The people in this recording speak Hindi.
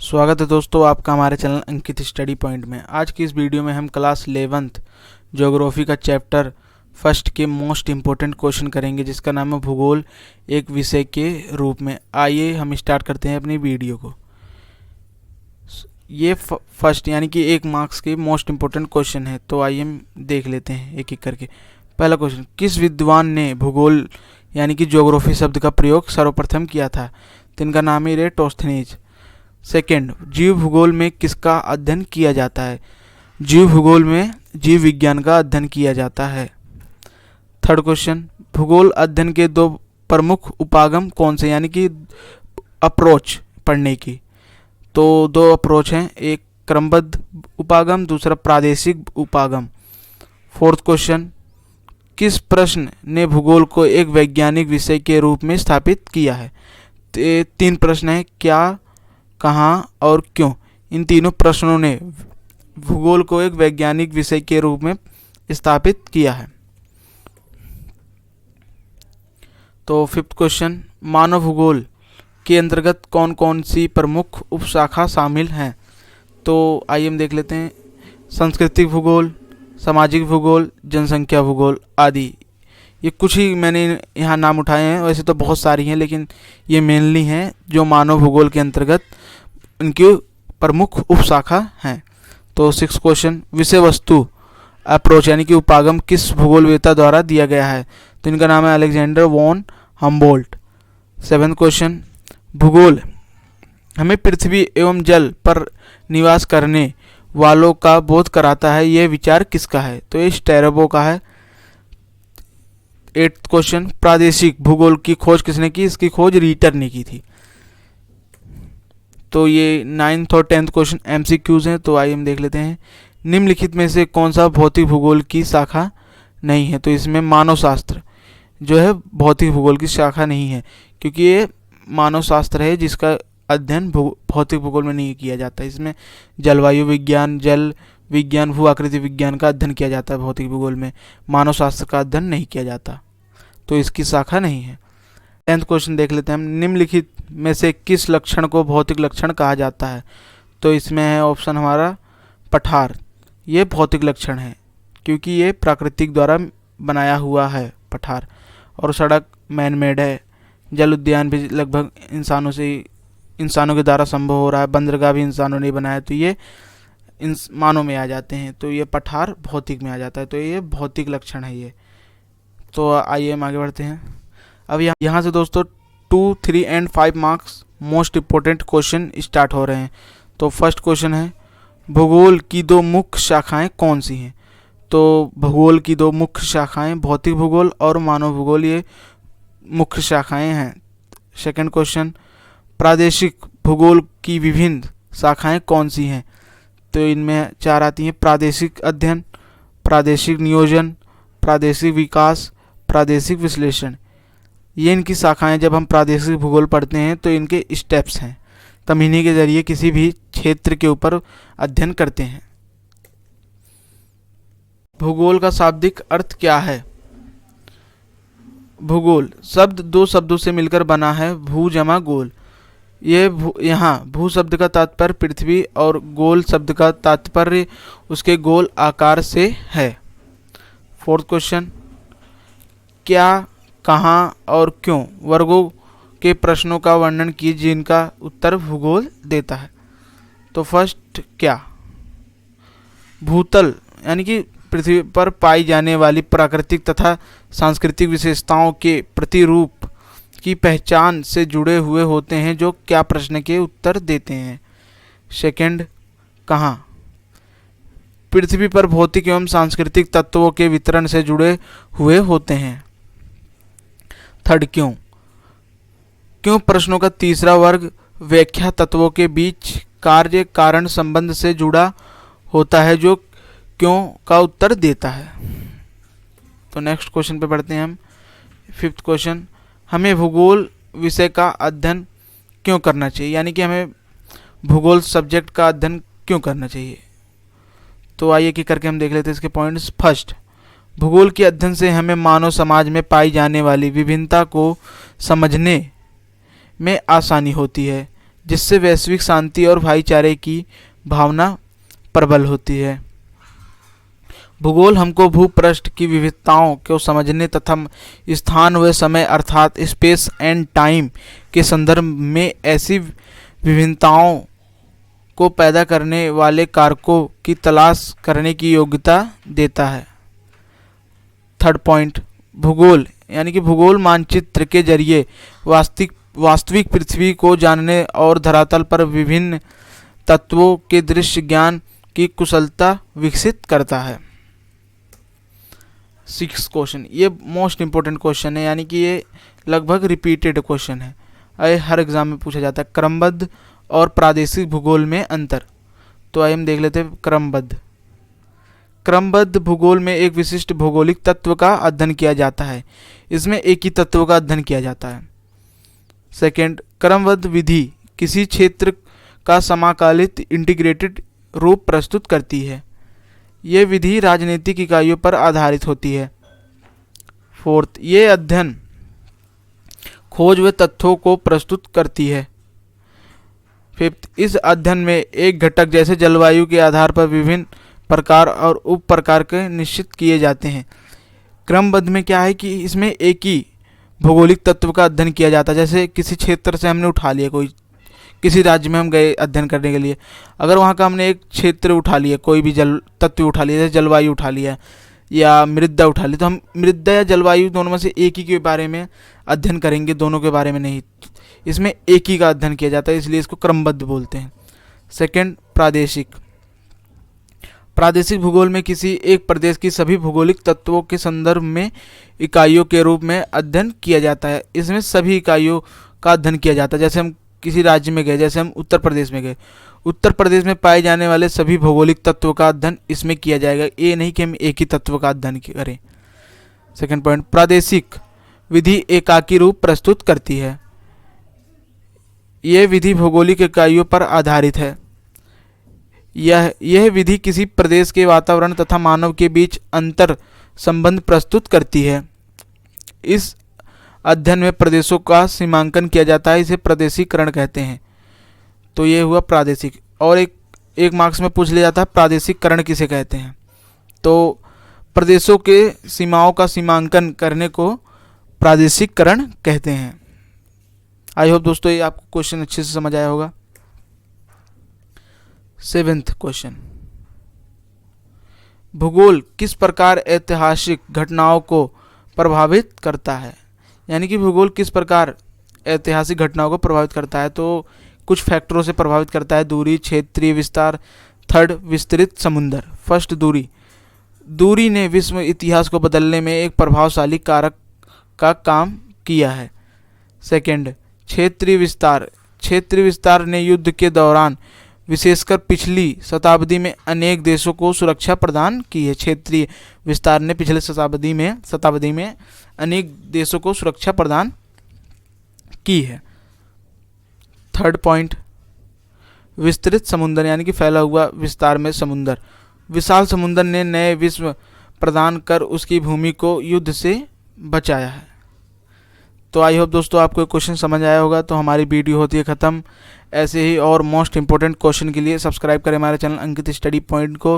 स्वागत है दोस्तों आपका हमारे चैनल अंकित स्टडी पॉइंट में। आज की इस वीडियो में हम क्लास 11th ज्योग्राफी का चैप्टर फर्स्ट के मोस्ट इम्पोर्टेंट क्वेश्चन करेंगे, जिसका नाम है भूगोल एक विषय के रूप में। आइए हम स्टार्ट करते हैं अपनी वीडियो को। ये फर्स्ट यानी कि 1 मार्क्स के मोस्ट इम्पोर्टेंट क्वेश्चन है, तो आइए हम देख लेते हैं एक एक करके। पहला क्वेश्चन, किस विद्वान ने भूगोल यानी कि ज्योग्राफी शब्द का प्रयोग सर्वप्रथम किया था? तो इनका नाम है इरेटोस्थेनीज। सेकेंड, जीव भूगोल में किसका अध्ययन किया जाता है? जीव भूगोल में जीव विज्ञान का अध्ययन किया जाता है। थर्ड क्वेश्चन, भूगोल अध्ययन के 2 प्रमुख उपागम कौन से, यानी कि अप्रोच पढ़ने की? तो 2 अप्रोच हैं, एक क्रमबद्ध उपागम, दूसरा प्रादेशिक उपागम। फोर्थ क्वेश्चन, किस प्रश्न ने भूगोल को एक वैज्ञानिक विषय के रूप में स्थापित किया है? 3 प्रश्न हैं, क्या, कहाँ और क्यों। इन तीनों प्रश्नों ने भूगोल को एक वैज्ञानिक विषय के रूप में स्थापित किया है। तो 5th क्वेश्चन, मानव भूगोल के अंतर्गत कौन कौन सी प्रमुख उपशाखा शामिल हैं? तो आइए हम देख लेते हैं। सांस्कृतिक भूगोल, सामाजिक भूगोल, जनसंख्या भूगोल आदि। ये कुछ ही मैंने यहाँ नाम उठाए हैं, वैसे तो बहुत सारी हैं, लेकिन ये मेनली हैं जो मानव भूगोल के अंतर्गत इनकी प्रमुख उपशाखा हैं। तो 6th क्वेश्चन, विषय वस्तु अप्रोच यानी कि उपागम किस भूगोलवेत्ता द्वारा दिया गया है? तो इनका नाम है Alexander von Humboldt. 7th question, भूगोल हमें पृथ्वी एवं जल पर निवास करने वालों का बोध कराता है, यह विचार किसका है? तो ये स्टेराबो का है। 8th क्वेश्चन, प्रादेशिक भूगोल की खोज किसने की? इसकी खोज रीटर ने की थी। तो ये 9th और 10th क्वेश्चन MCQs हैं, तो आइए हम देख लेते हैं। निम्नलिखित में से कौन सा भौतिक भूगोल की शाखा नहीं है? तो इसमें मानव शास्त्र जो है भौतिक भूगोल की शाखा नहीं है, क्योंकि ये मानव शास्त्र है जिसका अध्ययन भौतिक भूगोल में नहीं किया जाता। इसमें जलवायु विज्ञान, जल विज्ञान, भू आकृति विज्ञान का अध्ययन किया जाता है भौतिक भूगोल में। मानव शास्त्र का अध्ययन नहीं किया जाता, तो इसकी शाखा नहीं है। 10th क्वेश्चन देख लेते हैं हम। निम्नलिखित में से किस लक्षण को भौतिक लक्षण कहा जाता है? तो इसमें है ऑप्शन हमारा पठार। ये भौतिक लक्षण है क्योंकि ये प्राकृतिक द्वारा बनाया हुआ है पठार, और सड़क मैन मेड है। जल उद्यान भी लगभग इंसानों के द्वारा संभव हो रहा है। बंदरगाह भी इंसानों ने बनाया, तो ये मानव में आ जाते हैं, तो ये पठार भौतिक में आ जाता है, तो ये भौतिक लक्षण है ये। तो आइए हम आगे बढ़ते हैं। अब यहाँ से दोस्तों 2, 3 and 5 marks most important question start हो रहे हैं। तो फर्स्ट क्वेश्चन है, भूगोल की 2 मुख्य शाखाएं कौन सी हैं? तो भूगोल की 2 मुख्य शाखाएं भौतिक भूगोल और मानव भूगोल, ये मुख्य शाखाएं हैं। सेकंड क्वेश्चन, प्रादेशिक भूगोल की विभिन्न शाखाएं कौन सी हैं? तो इनमें 4 आती हैं, प्रादेशिक अध्ययन, प्रादेशिक नियोजन, प्रादेशिक विकास, प्रादेशिक विश्लेषण। ये इनकी शाखाएं। जब हम प्रादेशिक भूगोल पढ़ते हैं तो इनके स्टेप्स हैं, तब इन्हीं के जरिए किसी भी क्षेत्र के ऊपर अध्ययन करते हैं। भूगोल का शाब्दिक अर्थ क्या है? भूगोल शब्द 2 शब्दों से मिलकर बना है, भू जमा गोल। ये यहाँ भू शब्द का तात्पर्य पृथ्वी और गोल शब्द का तात्पर्य उसके गोल आकार से है। 4th क्वेश्चन, क्या, कहाँ और क्यों वर्गों के प्रश्नों का वर्णन कीजिए जिनका उत्तर भूगोल देता है? तो फर्स्ट, क्या, भूतल यानी कि पृथ्वी पर पाई जाने वाली प्राकृतिक तथा सांस्कृतिक विशेषताओं के प्रतिरूप की पहचान से जुड़े हुए होते हैं जो क्या प्रश्न के उत्तर देते हैं। सेकंड, कहाँ, पृथ्वी पर भौतिक एवं सांस्कृतिक तत्वों के वितरण से जुड़े हुए होते हैं। थर्ड, क्यों, क्यों प्रश्नों का तीसरा वर्ग व्याख्या तत्वों के बीच कार्य कारण संबंध से जुड़ा होता है जो क्यों का उत्तर देता है। तो नेक्स्ट क्वेश्चन पे बढ़ते हैं हम। 5th क्वेश्चन, हमें भूगोल विषय का अध्ययन क्यों करना चाहिए, यानी कि हमें भूगोल सब्जेक्ट का अध्ययन क्यों करना चाहिए? तो आइए कि करके हम देख लेते हैं इसके पॉइंट्स। फर्स्ट, भूगोल के अध्ययन से हमें मानव समाज में पाई जाने वाली विभिन्नता को समझने में आसानी होती है। जिससे वैश्विक शांति और भाईचारे की भावना प्रबल होती है। भूगोल हमको भूपृष्ठ की विविधताओं को समझने तथा स्थान व समय अर्थात स्पेस एंड टाइम के संदर्भ में ऐसी विभिन्नताओं को पैदा करने वाले कारकों की तलाश करने की योग्यता देता है। थर्ड पॉइंट, भूगोल यानी कि भूगोल मानचित्र के जरिए वास्तविक पृथ्वी को जानने और धरातल पर विभिन्न तत्वों के दृश्य ज्ञान की कुशलता विकसित करता है। 6 क्वेश्चन, ये मोस्ट इंपॉर्टेंट क्वेश्चन है, यानी कि ये लगभग रिपीटेड क्वेश्चन है, हर एग्जाम में पूछा जाता है। क्रमबद्ध और प्रादेशिक भूगोल में अंतर। तो आइए हम देख लेते हैं क्रमबद्ध। क्रमबद्ध भूगोल में एक विशिष्ट भौगोलिक तत्व का अध्ययन किया जाता है। इसमें एक ही तत्व का अध्ययन किया जाता है। सेकंड, क्रमबद्ध विधि किसी क्षेत्र का समाकालित इंटीग्रेटेड रूप प्रस्तुत करती है। यह विधि राजनीतिक इकाइयों पर आधारित होती है। फोर्थ, ये अध्ययन खोज व तथ्यों को प्रस्तुत करती है। फिफ्थ, इस अध्ययन में एक घटक जैसे जलवायु के आधार पर विभिन्न प्रकार और उप प्रकार के निश्चित किए जाते हैं। क्रमबद्ध में क्या है कि इसमें एक ही भौगोलिक तत्व का अध्ययन किया जाता है। जैसे किसी क्षेत्र से हमने उठा लिया, कोई किसी राज्य में हम गए अध्ययन करने के लिए, अगर वहाँ का हमने एक क्षेत्र उठा लिया, कोई भी जल तत्व उठा लिया, जैसे जलवायु उठा लिया या मृदा उठा ली, तो हम मृदा या जलवायु दोनों में से एक ही के बारे में अध्ययन करेंगे, दोनों के बारे में नहीं। इसमें एक ही का अध्ययन किया जाता है, इसलिए इसको क्रमबद्ध बोलते हैं। सेकंड, प्रादेशिक। प्रादेशिक भूगोल में किसी एक प्रदेश की सभी भौगोलिक तत्वों के संदर्भ में इकाइयों के रूप में अध्ययन किया जाता है। इसमें सभी इकाइयों का अध्ययन किया जाता है। जैसे हम किसी राज्य में गए, जैसे हम उत्तर प्रदेश में गए, उत्तर प्रदेश में पाए जाने वाले सभी भौगोलिक तत्वों का अध्ययन इसमें किया जाएगा। ये नहीं कि हम एक ही तत्व का अध्ययन करें। सेकंड पॉइंट, प्रादेशिक विधि एकाकी रूप प्रस्तुत करती है। यह विधि भौगोलिक इकाइयों पर आधारित है। यह विधि किसी प्रदेश के वातावरण तथा मानव के बीच अंतर संबंध प्रस्तुत करती है। इस अध्ययन में प्रदेशों का सीमांकन किया जाता है, इसे प्रादेशिकरण कहते हैं। तो ये हुआ प्रादेशिक। और एक मार्क्स में पूछ लिया जाता है प्रादेशिकरण किसे कहते हैं। तो प्रदेशों के सीमाओं का सीमांकन करने को प्रादेशिकरण कहते हैं। आई होप दोस्तों ये आपको क्वेश्चन अच्छे से समझ आया होगा। 7th क्वेश्चन, भूगोल किस प्रकार ऐतिहासिक घटनाओं को प्रभावित करता है। यानी कि भूगोल किस प्रकार ऐतिहासिक घटनाओं को प्रभावित करता है। तो कुछ फैक्टरों से प्रभावित करता है। दूरी, क्षेत्रीय विस्तार। थर्ड, विस्तृत समुद्र। फर्स्ट, दूरी ने विश्व इतिहास को बदलने में एक प्रभावशाली कारक का काम किया है। सेकंड, क्षेत्रीय विस्तार ने युद्ध के दौरान विशेषकर पिछली शताब्दी में अनेक देशों को सुरक्षा प्रदान की है। क्षेत्रीय विस्तार ने पिछले शताब्दी में अनेक देशों को सुरक्षा प्रदान की है। थर्ड पॉइंट, विस्तृत समुद्र यानी कि फैला हुआ विस्तार में समुद्र। विशाल समुद्र ने नए विश्व प्रदान कर उसकी भूमि को युद्ध से बचाया है। तो आई होप दोस्तों आपको क्वेश्चन समझ आया होगा। तो हमारी वीडियो होती है ख़त्म। ऐसे ही और मोस्ट इंपॉर्टेंट क्वेश्चन के लिए सब्सक्राइब करें हमारे चैनल अंकित स्टडी पॉइंट को।